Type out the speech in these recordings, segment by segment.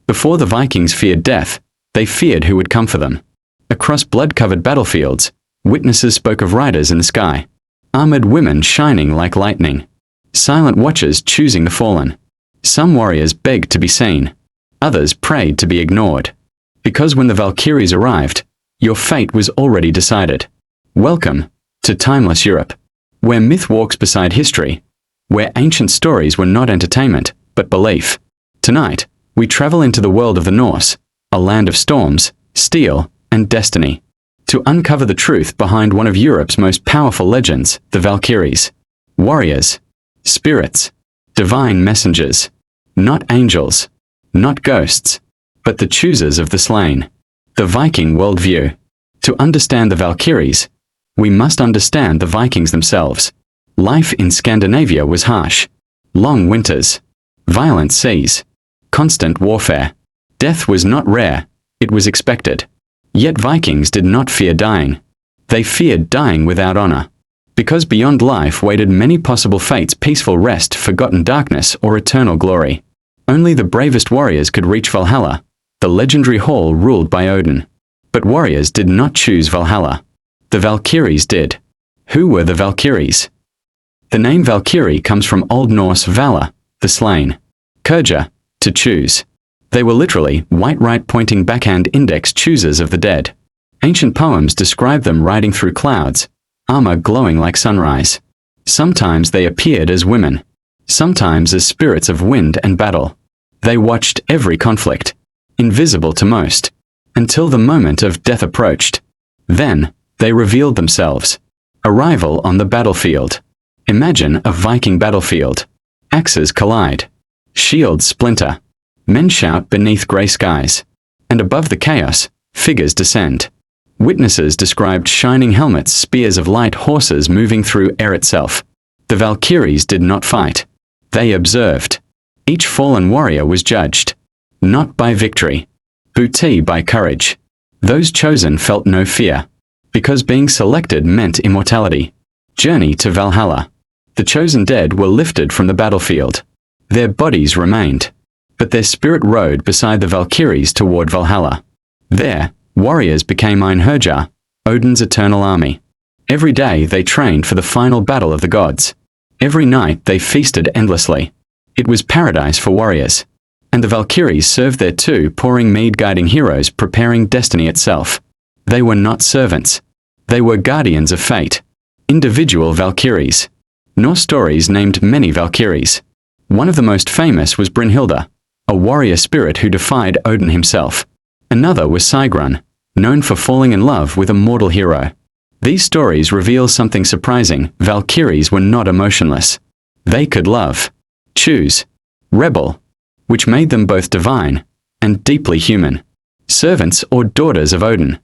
Before the Vikings feared death, they feared who would come for them. Across blood-covered battlefields, witnesses spoke of riders in the sky, armored women shining like lightning, silent watchers choosing the fallen. Some warriors begged to be seen, others prayed to be ignored. Because when the Valkyries arrived, your fate was already decided. Welcome to timeless Europe, where myth walks beside history, where ancient stories were not entertainment, but belief. Tonight, we travel into the world of the Norse, a land of storms, steel, and destiny, to uncover the truth behind one of Europe's most powerful legends, the Valkyries. Warriors, spirits, divine messengers, not angels, not ghosts, but the choosers of the slain. The Viking worldview. To understand the Valkyries, we must understand the Vikings themselves. Life in Scandinavia was harsh. Long winters, violent seas, constant warfare. Death was not rare, it was expected. Yet Vikings did not fear dying. They feared dying without honor. Because beyond life waited many possible fates: peaceful rest, forgotten darkness, or eternal glory. Only the bravest warriors could reach Valhalla, the legendary hall ruled by Odin. But warriors did not choose Valhalla. The Valkyries did. Who were the Valkyries? The name Valkyrie comes from Old Norse Vala, the slain. Kurja, to choose. They were literally white right-pointing backhand index choosers of the dead. Ancient poems describe them riding through clouds, armor glowing like sunrise. Sometimes they appeared as women, sometimes as spirits of wind and battle. They watched every conflict, invisible to most, until the moment of death approached. Then, they revealed themselves. Arrival on the battlefield. Imagine a Viking battlefield. Axes collide. Shields splinter. Men shout beneath grey skies. And above the chaos, figures descend. Witnesses described shining helmets, spears of light, horses moving through air itself. The Valkyries did not fight. They observed. Each fallen warrior was judged. Not by victory, but by courage. Those chosen felt no fear, because being selected meant immortality. Journey to Valhalla. The chosen dead were lifted from the battlefield. Their bodies remained, but their spirit rode beside the Valkyries toward Valhalla. There, warriors became Einherjar, Odin's eternal army. Every day they trained for the final battle of the gods. Every night they feasted endlessly. It was paradise for warriors. And the Valkyries served there too, pouring mead, guiding heroes, preparing destiny itself. They were not servants. They were guardians of fate. Individual Valkyries. Norse stories named many Valkyries. One of the most famous was Brynhilda, a warrior spirit who defied Odin himself. Another was Sigrun, known for falling in love with a mortal hero. These stories reveal something surprising: Valkyries were not emotionless. They could love, choose, rebel, which made them both divine and deeply human. Servants or daughters of Odin.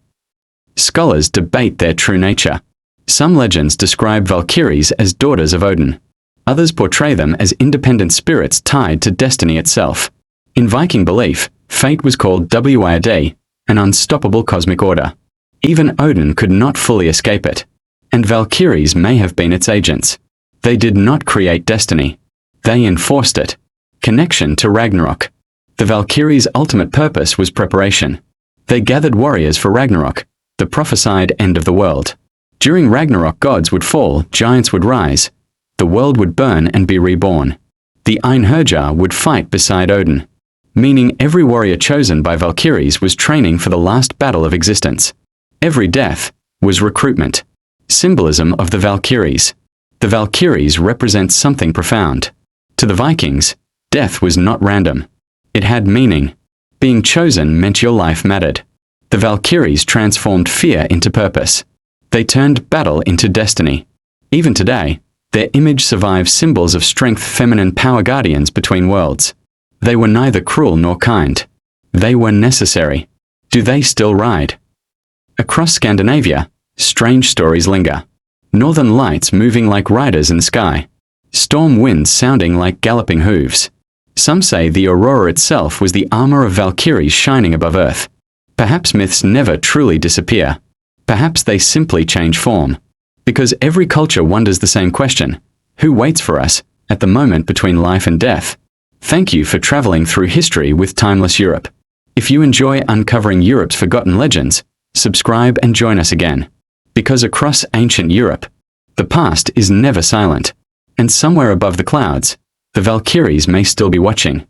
Scholars debate their true nature. Some legends describe Valkyries as daughters of Odin. Others portray them as independent spirits tied to destiny itself. In Viking belief, fate was called Wyrd, an unstoppable cosmic order. Even Odin could not fully escape it, and Valkyries may have been its agents. They did not create destiny. They enforced it. Connection to Ragnarok. The Valkyries' ultimate purpose was preparation. They gathered warriors for Ragnarok, the prophesied end of the world. During Ragnarok, gods would fall, giants would rise, the world would burn and be reborn. The Einherjar would fight beside Odin, meaning every warrior chosen by Valkyries was training for the last battle of existence. Every death was recruitment. Symbolism of the Valkyries. The Valkyries represent something profound. To the Vikings, death was not random. It had meaning. Being chosen meant your life mattered. The Valkyries transformed fear into purpose. They turned battle into destiny. Even today, their image survives, symbols of strength, feminine power, guardians between worlds. They were neither cruel nor kind. They were necessary. Do they still ride? Across Scandinavia, strange stories linger. Northern lights moving like riders in the sky. Storm winds sounding like galloping hooves. Some say the aurora itself was the armor of Valkyries shining above Earth. Perhaps myths never truly disappear. Perhaps they simply change form. Because every culture wonders the same question: who waits for us at the moment between life and death? Thank you for traveling through history with Timeless Europe. If you enjoy uncovering Europe's forgotten legends, subscribe and join us again. Because across ancient Europe, the past is never silent, and somewhere above the clouds, the Valkyries may still be watching.